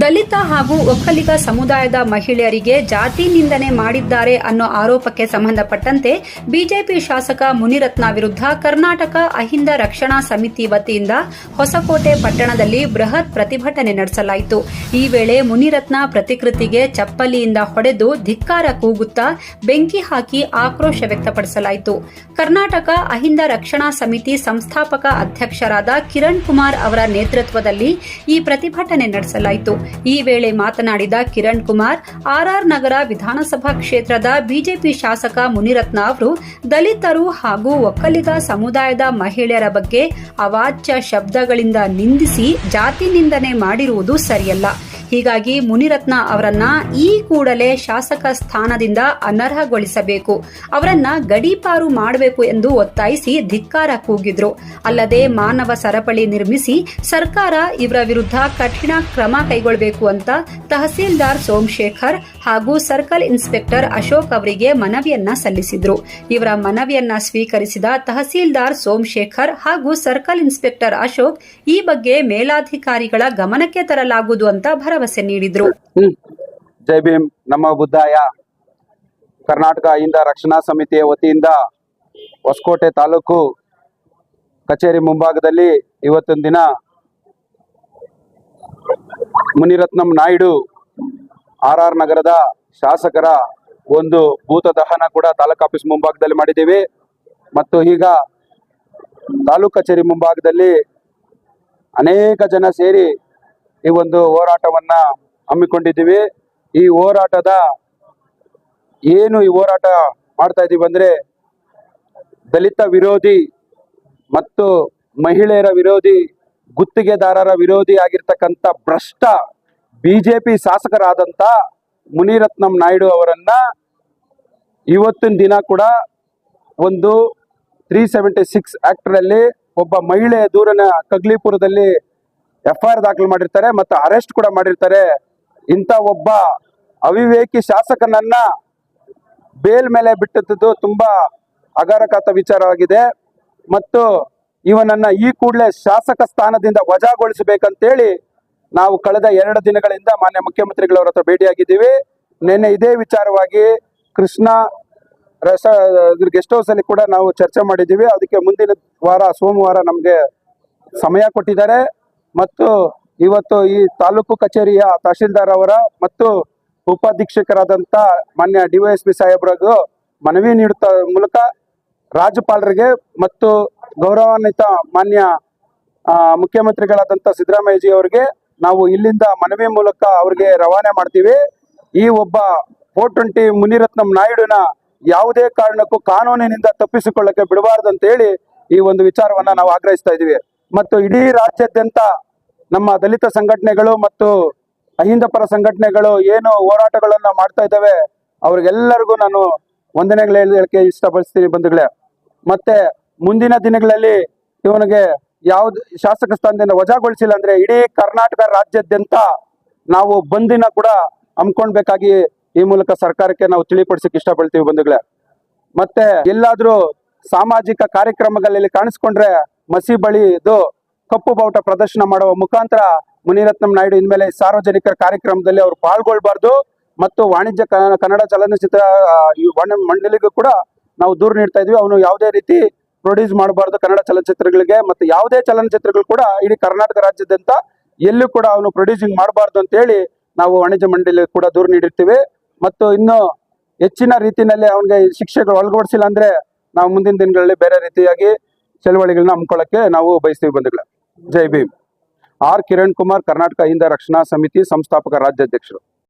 ದಲಿತ ಹಾಗೂ ಒಕ್ಕಲಿಗ ಸಮುದಾಯದ ಮಹಿಳೆಯರಿಗೆ ಜಾತಿ ನಿಂದನೆ ಮಾಡಿದ್ದಾರೆ ಅನ್ನೋ ಆರೋಪಕ್ಕೆ ಸಂಬಂಧಪಟ್ಟಂತೆ ಬಿಜೆಪಿ ಶಾಸಕ ಮುನಿರತ್ನ ವಿರುದ್ಧ ಕರ್ನಾಟಕ ಅಹಿಂದ ರಕ್ಷಣಾ ಸಮಿತಿ ವತಿಯಿಂದ ಹೊಸಕೋಟೆ ಪಟ್ಟಣದಲ್ಲಿ ಬೃಹತ್ ಪ್ರತಿಭಟನೆ ನಡೆಸಲಾಯಿತು. ಈ ವೇಳೆ ಮುನಿರತ್ನ ಪ್ರತಿಕೃತಿಗೆ ಚಪ್ಪಲಿಯಿಂದ ಹೊಡೆದು ಧಿಕ್ಕಾರ ಕೂಗುತ್ತಾ ಬೆಂಕಿ ಹಾಕಿ ಆಕ್ರೋಶ ವ್ಯಕ್ತಪಡಿಸಲಾಯಿತು. ಕರ್ನಾಟಕ ಅಹಿಂದ ರಕ್ಷಣಾ ಸಮಿತಿ ಸಂಸ್ಥಾಪಕ ಅಧ್ಯಕ್ಷರಾದ ಕಿರಣ್ ಕುಮಾರ್ ಅವರ ನೇತೃತ್ವದಲ್ಲಿ ಈ ಪ್ರತಿಭಟನೆ ನಡೆಸಲಾಯಿತು. ಈ ವೇಳೆ ಮಾತನಾಡಿದ ಕಿರಣ್ ಕುಮಾರ್, ಆರ್ಆರ್ ನಗರ ವಿಧಾನಸಭಾ ಕ್ಷೇತ್ರದ ಬಿಜೆಪಿ ಶಾಸಕ ಮುನಿರತ್ನ ಅವರು ದಲಿತರು ಹಾಗೂ ಒಕ್ಕಲಿಗ ಸಮುದಾಯದ ಮಹಿಳೆಯರ ಬಗ್ಗೆ ಅವಾಚ್ಯ ಶಬ್ದಗಳಿಂದ ನಿಂದಿಸಿ ಜಾತಿ ನಿಂದನೆ ಮಾಡಿರುವುದು ಸರಿಯಲ್ಲ. ಹೀಗಾಗಿ ಮುನಿರತ್ನ ಅವರನ್ನ ಈ ಕೂಡಲೇ ಶಾಸಕ ಸ್ಥಾನದಿಂದ ಅನರ್ಹಗೊಳಿಸಬೇಕು, ಅವರನ್ನ ಗಡೀಪಾರು ಮಾಡಬೇಕು ಎಂದು ಒತ್ತಾಯಿಸಿ ಧಿಕ್ಕಾರ ಕೂಗಿದ್ರು. ಅಲ್ಲದೆ ಮಾನವ ಸರಪಳಿ ನಿರ್ಮಿಸಿ ಸರ್ಕಾರ ಇವರ ವಿರುದ್ಧ ಕಠಿಣ ಕ್ರಮ ಕೈಗೊಳ್ಳಬೇಕು ಅಂತ ತಹಸೀಲ್ದಾರ್ ಸೋಮಶೇಖರ್ ಹಾಗೂ ಸರ್ಕಲ್ ಇನ್ಸ್ಪೆಕ್ಟರ್ ಅಶೋಕ್ ಅವರಿಗೆ ಮನವಿಯನ್ನ ಸಲ್ಲಿಸಿದ್ರು. ಇವರ ಮನವಿಯನ್ನ ಸ್ವೀಕರಿಸಿದ ತಹಸೀಲ್ದಾರ್ ಸೋಮಶೇಖರ್ ಹಾಗೂ ಸರ್ಕಲ್ ಇನ್ಸ್ಪೆಕ್ಟರ್ ಅಶೋಕ್ ಈ ಬಗ್ಗೆ ಮೇಲಾಧಿಕಾರಿಗಳ ಗಮನಕ್ಕೆ ತರಲಾಗುವುದು ಅಂತ ಭರವಸೆ ನೀಡಿದ್ರು. ಜೈ ಭೀಮ್, ನಮ್ಮ ಬುದ್ಧಾಯ. ಕರ್ನಾಟಕ ಅಹಿಂದ ರಕ್ಷಣಾ ಸಮಿತಿಯ ವತಿಯಿಂದ ಹೊಸಕೋಟೆ ತಾಲೂಕು ಕಚೇರಿ ಮುಂಭಾಗದಲ್ಲಿ ಇವತ್ತೊಂದು ದಿನ ಮುನಿರತ್ನಂ ನಾಯ್ಡು ಆರ್ಆರ್ ನಗರದ ಶಾಸಕರ ಒಂದು ಭೂತ ದಹನ ಕೂಡ ತಾಲೂಕು ಆಫೀಸ್ ಮುಂಭಾಗದಲ್ಲಿ ಮಾಡಿದ್ದೀವಿ. ಮತ್ತು ಈಗ ತಾಲೂಕು ಕಚೇರಿ ಮುಂಭಾಗದಲ್ಲಿ ಅನೇಕ ಜನ ಸೇರಿ ಈ ಒಂದು ಹೋರಾಟವನ್ನ ಹಮ್ಮಿಕೊಂಡಿದ್ದೀವಿ. ಈ ಹೋರಾಟ ಮಾಡ್ತಾ ಇದ್ದೀವಿ ಅಂದ್ರೆ ದಲಿತ ವಿರೋಧಿ ಮತ್ತು ಮಹಿಳೆಯರ ವಿರೋಧಿ, ಗುತ್ತಿಗೆದಾರರ ವಿರೋಧಿ ಆಗಿರ್ತಕ್ಕಂಥ ಭ್ರಷ್ಟ ಬಿಜೆಪಿ ಶಾಸಕರಾದಂತ ಮುನಿರತ್ನಂ ನಾಯ್ಡು ಅವರನ್ನ ಇವತ್ತಿನ ದಿನ ಕೂಡ ಒಂದು 376 ಆಕ್ಟ್ನಲ್ಲಿ ಒಬ್ಬ ಮಹಿಳೆಯ ದೂರನ ಕಗ್ಲಿಪುರದಲ್ಲಿ FIR ದಾಖಲು ಮಾಡಿರ್ತಾರೆ ಮತ್ತು ಅರೆಸ್ಟ್ ಕೂಡ ಮಾಡಿರ್ತಾರೆ. ಇಂಥ ಒಬ್ಬ ಅವಿವೇಕಿ ಶಾಸಕನನ್ನ ಬೇಲ್ ಮೇಲೆ ಬಿಟ್ಟದ್ದು ತುಂಬಾ ಅಗಾರಕಾತ ವಿಚಾರವಾಗಿದೆ. ಮತ್ತು ಇವನನ್ನ ಈ ಕೂಡಲೇ ಶಾಸಕ ಸ್ಥಾನದಿಂದ ವಜಾಗೊಳಿಸಬೇಕಂತೇಳಿ ನಾವು ಕಳೆದ 2 ದಿನಗಳಿಂದ ಮಾನ್ಯ ಮುಖ್ಯಮಂತ್ರಿಗಳವರ ಹತ್ರ ಭೇಟಿಯಾಗಿದ್ದೀವಿ. ನಿನ್ನೆ ಇದೇ ವಿಚಾರವಾಗಿ ಕೃಷ್ಣ ಗೆಸ್ಟ್ ಹೌಸ್ ಅಲ್ಲಿ ಕೂಡ ನಾವು ಚರ್ಚೆ ಮಾಡಿದ್ದೀವಿ. ಅದಕ್ಕೆ ಮುಂದಿನ ವಾರ ಸೋಮವಾರ ನಮಗೆ ಸಮಯ ಕೊಟ್ಟಿದ್ದಾರೆ. ಮತ್ತು ಇವತ್ತು ಈ ತಾಲೂಕು ಕಚೇರಿಯ ತಹಶೀಲ್ದಾರ್ ಅವರ ಮತ್ತು ಉಪಾಧೀಕ್ಷಕರಾದಂಥ ಮಾನ್ಯ DYSP ಸಾಹೇಬ್ರಿಗೂ ಮನವಿ ನೀಡುತ್ತ ಮೂಲಕ ರಾಜ್ಯಪಾಲರಿಗೆ ಮತ್ತು ಗೌರವಾನ್ವಿತ ಮಾನ್ಯ ಮುಖ್ಯಮಂತ್ರಿಗಳಾದಂಥ ಸಿದ್ದರಾಮಯ್ಯಜಿ ಅವರಿಗೆ ನಾವು ಇಲ್ಲಿಂದ ಮನವಿ ಮೂಲಕ ಅವ್ರಿಗೆ ರವಾನೆ ಮಾಡ್ತೀವಿ. ಈ ಒಬ್ಬ 420 ಮುನಿರತ್ನಂ ನಾಯ್ಡುನ ಯಾವುದೇ ಕಾರಣಕ್ಕೂ ಕಾನೂನಿನಿಂದ ತಪ್ಪಿಸಿಕೊಳ್ಳಕ್ಕೆ ಬಿಡಬಾರ್ದು ಅಂತ ಹೇಳಿ ಈ ಒಂದು ವಿಚಾರವನ್ನ ನಾವು ಆಗ್ರಹಿಸ್ತಾ ಇದ್ದೀವಿ. ಮತ್ತು ಇಡೀ ರಾಜ್ಯಾದ್ಯಂತ ನಮ್ಮ ದಲಿತ ಸಂಘಟನೆಗಳು ಮತ್ತು ಅಹಿಂದ ಪರ ಸಂಘಟನೆಗಳು ಏನು ಹೋರಾಟಗಳನ್ನ ಮಾಡ್ತಾ ಇದ್ದಾವೆ ಅವ್ರಿಗೆಲ್ಲರಿಗೂ ನಾನು ವಂದನೆಗಳು ಹೇಳಕ್ಕೆ ಇಷ್ಟಪಡಿಸ್ತೀನಿ ಬಂಧುಗಳೇ. ಮತ್ತೆ ಮುಂದಿನ ದಿನಗಳಲ್ಲಿ ಇವನಿಗೆ ಯಾವ್ದು ಶಾಸಕ ಸ್ಥಾನದಿಂದ ವಜಾಗೊಳಿಸಿಲ್ಲ ಅಂದ್ರೆ ಇಡೀ ಕರ್ನಾಟಕ ರಾಜ್ಯಾದ್ಯಂತ ನಾವು ಬಂದಿನ ಕೂಡ ಹಮ್ಮಿಕೊಳ್ಬೇಕಾಗಿ ಈ ಮೂಲಕ ಸರ್ಕಾರಕ್ಕೆ ನಾವು ತಿಳಿಪಡಿಸಕ್ಕೆ ಇಷ್ಟಪಡ್ತೀವಿ ಬಂಧುಗಳೇ. ಮತ್ತೆ ಎಲ್ಲಾದ್ರೂ ಸಾಮಾಜಿಕ ಕಾರ್ಯಕ್ರಮಗಳಲ್ಲಿ ಕಾಣಿಸ್ಕೊಂಡ್ರೆ ಮಸಿ ಬಳಿ ಇದು ಕಪ್ಪು ಬಾವುಟ ಪ್ರದರ್ಶನ ಮಾಡುವ ಮುಖಾಂತರ ಮುನಿರತ್ನಂ ನಾಯ್ಡು ಇನ್ಮೇಲೆ ಸಾರ್ವಜನಿಕರ ಕಾರ್ಯಕ್ರಮದಲ್ಲಿ ಅವರು ಪಾಲ್ಗೊಳ್ಬಾರ್ದು. ಮತ್ತು ವಾಣಿಜ್ಯ ಕನ್ನಡ ಚಲನಚಿತ್ರ ಮಂಡಳಿಗೂ ಕೂಡ ನಾವು ದೂರು ನೀಡ್ತಾ ಇದ್ವಿ. ಅವನು ಯಾವುದೇ ರೀತಿ ಪ್ರೊಡ್ಯೂಸ್ ಮಾಡಬಾರ್ದು ಕನ್ನಡ ಚಲನಚಿತ್ರಗಳಿಗೆ, ಮತ್ತು ಯಾವುದೇ ಚಲನಚಿತ್ರಗಳು ಕೂಡ ಇಡೀ ಕರ್ನಾಟಕ ರಾಜ್ಯದಂತ ಎಲ್ಲೂ ಕೂಡ ಅವನು ಪ್ರೊಡ್ಯೂಸಿಂಗ್ ಮಾಡಬಾರ್ದು ಅಂತ ಹೇಳಿ ನಾವು ವಾಣಿಜ್ಯ ಮಂಡಳಿ ಕೂಡ ದೂರು ನೀಡಿರ್ತೀವಿ. ಮತ್ತು ಇನ್ನು ಹೆಚ್ಚಿನ ರೀತಿಯಲ್ಲಿ ಅವನಿಗೆ ಶಿಕ್ಷೆಗಳು ಒಳಗೊಡಿಸಿಲ್ಲ ಅಂದ್ರೆ ನಾವು ಮುಂದಿನ ದಿನಗಳಲ್ಲಿ ಬೇರೆ ರೀತಿಯಾಗಿ ಚಳವಳಿಗಳನ್ನ ಹಮ್ಮಿಕೊಳ್ಳಕ್ಕೆ ನಾವು ಬಯಸ್ತೀವಿ ಬಂಧುಗಳೇ. ಜೈ ಭೀಮ್. ಆರ್ ಕಿರಣ್ ಕುಮಾರ್, ಕರ್ನಾಟಕ ಅಹಿಂದ ರಕ್ಷಣಾ ಸಮಿತಿ ಸಂಸ್ಥಾಪಕ ರಾಜ್ಯಾಧ್ಯಕ್ಷರು.